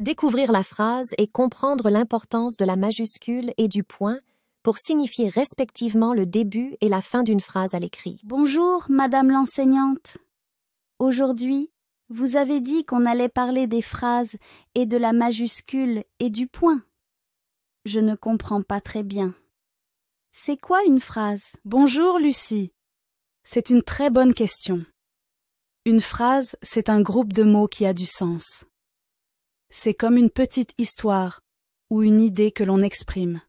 Découvrir la phrase et comprendre l'importance de la majuscule et du point pour signifier respectivement le début et la fin d'une phrase à l'écrit. Bonjour, Madame l'enseignante. Aujourd'hui, vous avez dit qu'on allait parler des phrases et de la majuscule et du point. Je ne comprends pas très bien. C'est quoi une phrase? Bonjour, Lucie. C'est une très bonne question. Une phrase, c'est un groupe de mots qui a du sens. C'est comme une petite histoire ou une idée que l'on exprime.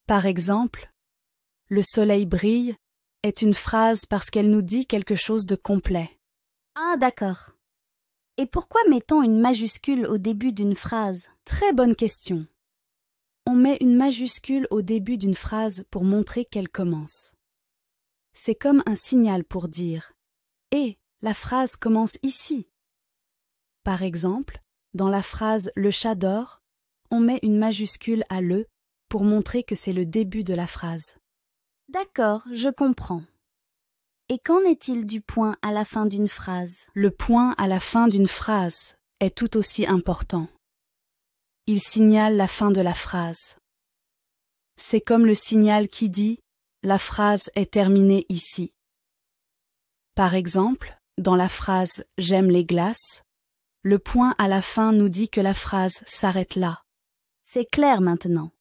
Par exemple, le soleil brille est une phrase parce qu'elle nous dit quelque chose de complet. Ah, d'accord. Et pourquoi mettons une majuscule au début d'une phrase? Très bonne question. On met une majuscule au début d'une phrase pour montrer qu'elle commence. C'est comme un signal pour dire « Et la phrase commence ici ». Par exemple, dans la phrase « Le chat dort », on met une majuscule à « le » pour montrer que c'est le début de la phrase. D'accord, je comprends. Et qu'en est-il du point à la fin d'une phrase? Le point à la fin d'une phrase est tout aussi important. Il signale la fin de la phrase. C'est comme le signal qui dit « La phrase est terminée ici ». Par exemple, dans la phrase « J'aime les glaces », le point à la fin nous dit que la phrase s'arrête là. C'est clair maintenant.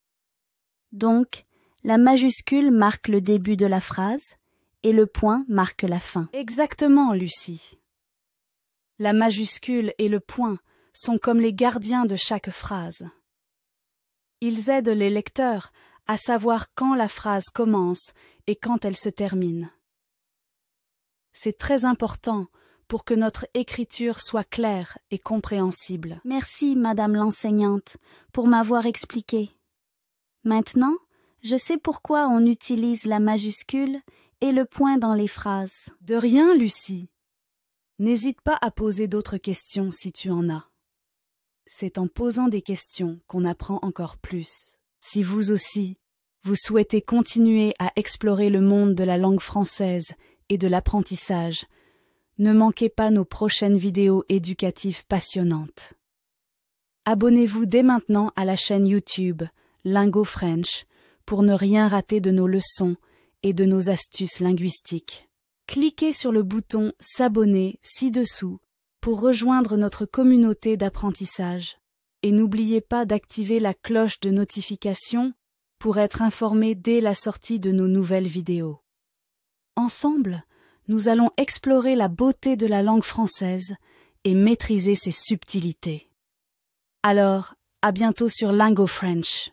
Donc, la majuscule marque le début de la phrase et le point marque la fin. Exactement, Lucie. La majuscule et le point sont comme les gardiens de chaque phrase. Ils aident les lecteurs à savoir quand la phrase commence et quand elle se termine. C'est très important pour que notre écriture soit claire et compréhensible. Merci, Madame l'enseignante, pour m'avoir expliqué. Maintenant, je sais pourquoi on utilise la majuscule et le point dans les phrases. De rien, Lucie. N'hésite pas à poser d'autres questions si tu en as. C'est en posant des questions qu'on apprend encore plus. Si vous aussi, vous souhaitez continuer à explorer le monde de la langue française et de l'apprentissage, ne manquez pas nos prochaines vidéos éducatives passionnantes. Abonnez-vous dès maintenant à la chaîne YouTube Lingo French pour ne rien rater de nos leçons et de nos astuces linguistiques. Cliquez sur le bouton S'abonner ci-dessous pour rejoindre notre communauté d'apprentissage et n'oubliez pas d'activer la cloche de notification pour être informé dès la sortie de nos nouvelles vidéos. Ensemble, nous allons explorer la beauté de la langue française et maîtriser ses subtilités. Alors, à bientôt sur Lingo French.